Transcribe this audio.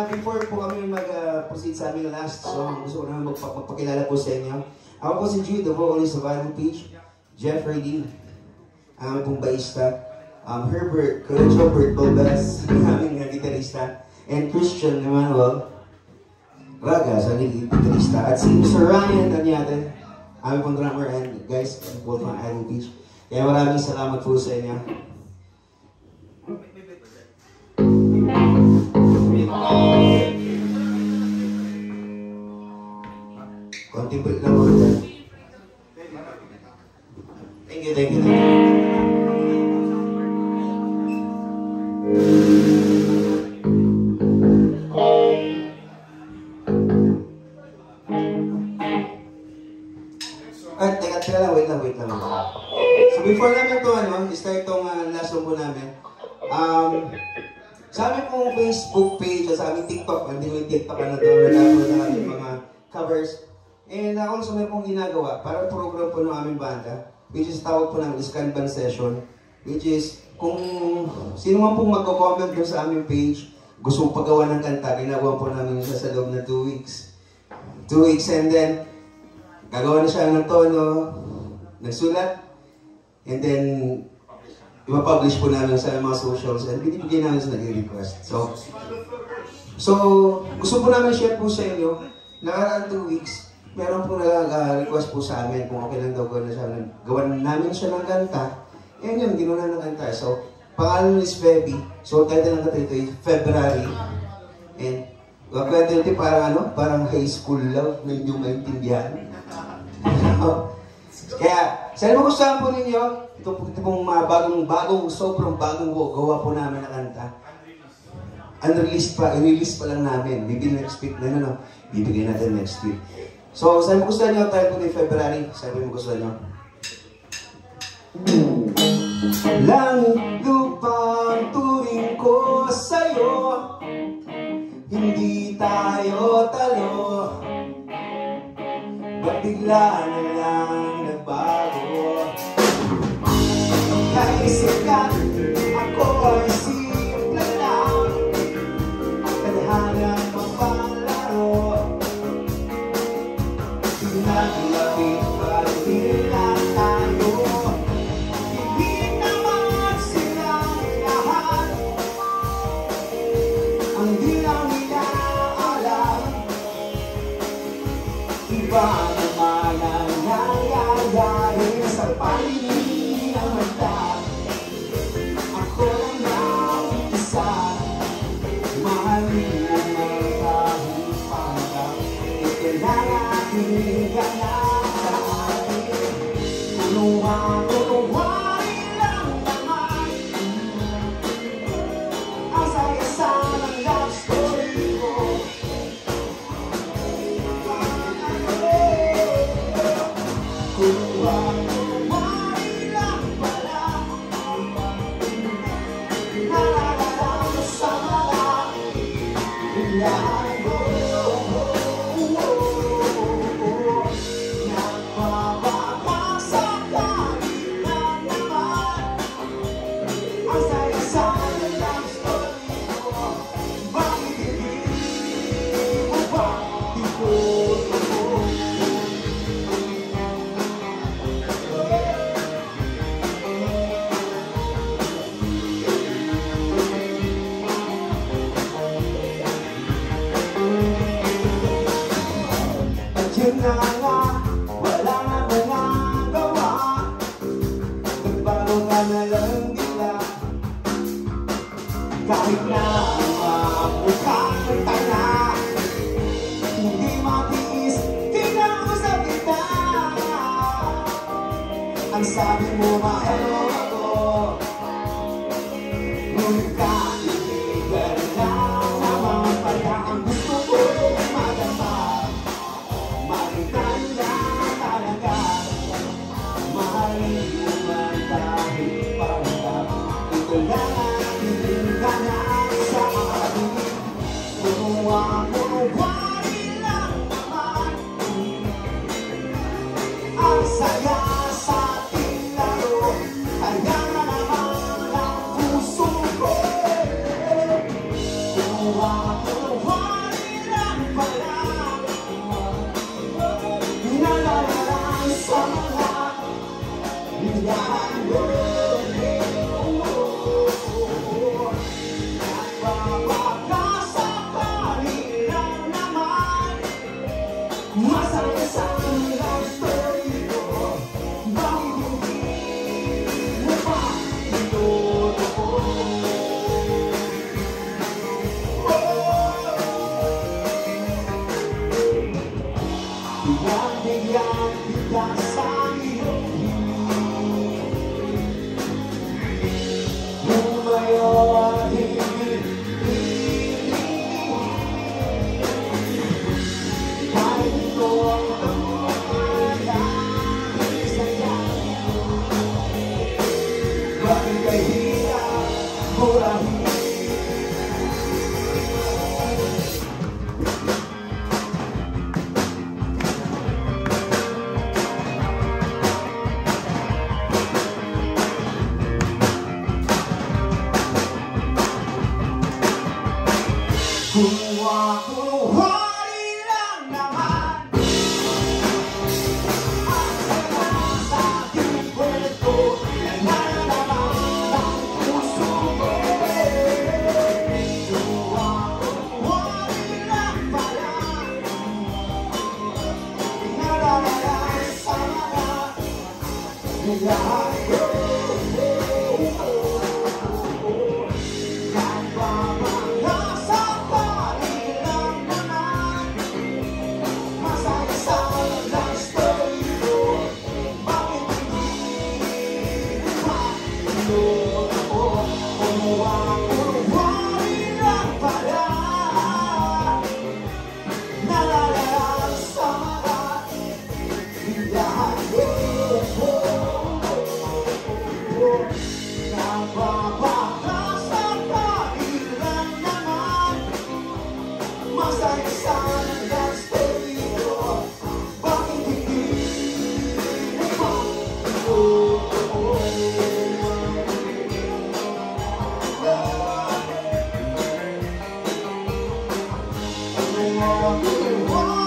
before po kami mag-proceed sa aming last song, gusto ko naman magpakilala po sa inyo. Ako po si Jude, the vocalist of Adam Peach, Jeffrey D, ang aming pong bassista, Herbert, Coach Herbert Dolbas, ang aming gitarista, and Christian Emmanuel Ragas, ang gitarista, at si Mr. Ryan Anyate, aming pong drummer, and guys, po from Adam Peach. Kaya maraming salamat po sa inyo. Konting break lang po dyan. Thank you, thank you, thank you. Teka lang, wait lang. So before namin ito, start itong last song po namin. Sa aming pong Facebook page, sa aming TikTok, hindi mo yung TikTok na ito, nag-upload na aming mga covers. And also meron pong ginagawa, parang program po ng aming banda, which is tawag po ng Kanban Session, which is kung sino man pong magko-comment doon sa aming page, gusto mong paggawa ng kanta, ginagawa po namin siya sa loob na 2 weeks. 2 weeks, and then gagawa na siya ng tono, nagsulat, and then ipapublish po namin sa mga socials, and binibigyan namin sa nag-request. So gusto po namin share po sa inyo, nakaraan 2 weeks, meron po nag-request po sa amin kung okay lang daw gawan namin siya ng kanta, and yun, ginawa ng kanta. So, pangalan is Feby, so title ng kanta ito ay February, and kwento ito parang high school love na hindi yung maintindihan. Kaya, sana magustuhan po ninyo, ito pong sobrang bagong gawa po namin na kanta. Unreleased pa, i-release pa lang namin. Bibigyan next week na bibigyan natin next week. So, sana magustuhan nyo, tayo po ni February, sana magustuhan nyo. Langit lupang turing ko sa'yo, hindi tayo talo. Ba't bigla na lang nagbago? Kahit sikat, ako ay simple lang, tadhana mapalaro. Pinaglapit pa rin lang tayo, hindi naman silang lahat ang di lang nila alam. Iba naman ang nangyayari sa paligid ng mata. Ako lang ang isa, mahalin ang kahit pangarap. Ito lang aking ganap sa akin. Kulungan lang naman ang saya-saya ng love story ko. Kulungan lang pala, nalalaman sa mga pinyahan ko. Nagpapakasap na naman ang saya-saya ng love story ko. Bakit hindi mo ba itutuloy? Yun na nga, wala na magagawa, nagbago ka na lang bigla. Kahit na ang mamukhang tanga, hindi matiis, kinausap kita. Ang sabi mo mahal ako, ngunit kaibigan lang naman pala ang gusto ko maganda. Makitanda talaga, mahalin naman kahit pangarap. Ito lang aking ganap sa akin. Kuruwa-kuruwain lang naman ang saya sa ating laro. kunwari lang pala. Nalalaan sa mga ligahan mo. Nagpapakasakali lang naman, masaya sa love story ko. Bakit hindi mo pa tinutukoy? Bigyan kita sa iyong hiling. Lumayo at higit kahit ito ang tamunan dahil sa'yo. Bakit kahina murahin? Kunwari lang naman ang saya sa ating kwento na nalalaman ng puso ko. Kunwari lang pala, nalalaman sa mga ligahan ko. Oh,